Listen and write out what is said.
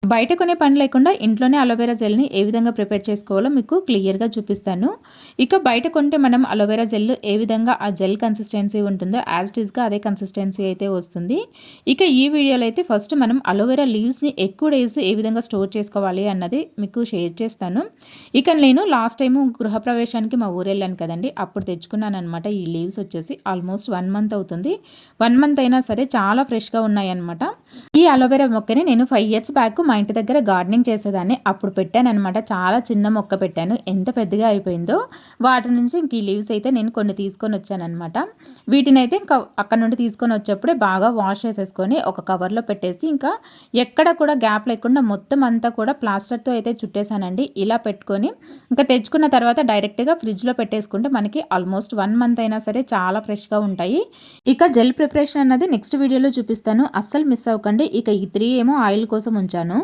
బయట కొనే పని లేకుండా ఇంట్లోనే అలోవెరా జెల్‌ని ఏ విధంగా ప్రిపేర్ చేసుకోవాలో మీకు క్లియర్‌గా చూపిస్తాను. ఇక బయట కొంటే మనం అలోవెరా జెల్ ఏ విధంగా ఆ జెల్ కన్సిస్టెన్సీ ఉంటుందో యాజ్ ఇట్ ఈస్‌గా అదే కన్సిస్టెన్సీ అయితే వస్తుంది. ఇక ఈ వీడియోలో అయితే ఫస్ట్ మనం అలోవెరా లీవ్స్‌ని ఎక్కువ డేస్ ఏ విధంగా స్టోర్ చేసుకోవాలి అన్నది మీకు షేర్ చేస్తాను. ఇక నేను లాస్ట్ టైము గృహప్రవేశానికి మా ఊరెళ్ళాను కదండీ! అప్పుడు తెచ్చుకున్నాననమాట. ఈ లీవ్స్ వచ్చేసి ఆల్మోస్ట్ 1 మంత్ అవుతుంది. 1 మంత్ అయినా సరే చాలా ఫ్రెష్‌గా ఉన్నాయన్నమాట. ఈ అలోవెరా మొక్కని నేను 5 ఇయర్స్ బ్యాక్ మా ఇంటి దగ్గర గార్డెనింగ్ చేసేదాన్ని. అప్పుడు పెట్టాననమాట. చాలా చిన్న మొక్క పెట్టాను. ఎంత పెద్దగా అయిపోయిందో. వాటి నుంచి ఇంక ఈ లీవ్స్ అయితే నేను కొన్ని తీసుకొనొచ్చాననమాట. వీటినైతే ఇంకా అక్కడ నుండి తీసుకొనొచ్చేప్పుడే బాగా వాష్ చేసేసుకొని ఒక కవర్‌లో పెట్టేసి ఇంకా ఎక్కడ కూడా గ్యాప్ లేకుండా మొత్తం అంతా కూడా ప్లాస్టర్‌తో అయితే చుట్టేసానండి. ఇలా పెట్టుకొని ఇంకా తెచ్చుకున్న తర్వాత డైరెక్ట్‌గా ఫ్రిడ్జ్‌లో పెట్టేసుకుంటే మనకి ఆల్మోస్ట్ 1 మంత్ అయినా సరే చాలా ఫ్రెష్‌గా ఉంటాయి. ఇక జెల్ ప్రిపరేషన్ అన్నది నెక్స్ట్ వీడియోలో చూపిస్తాను. అస్సలు మిస్ అవ్వకండి. ఇక ఈ 3 ఏమో ఆయిల్ కోసం ఉంచాను.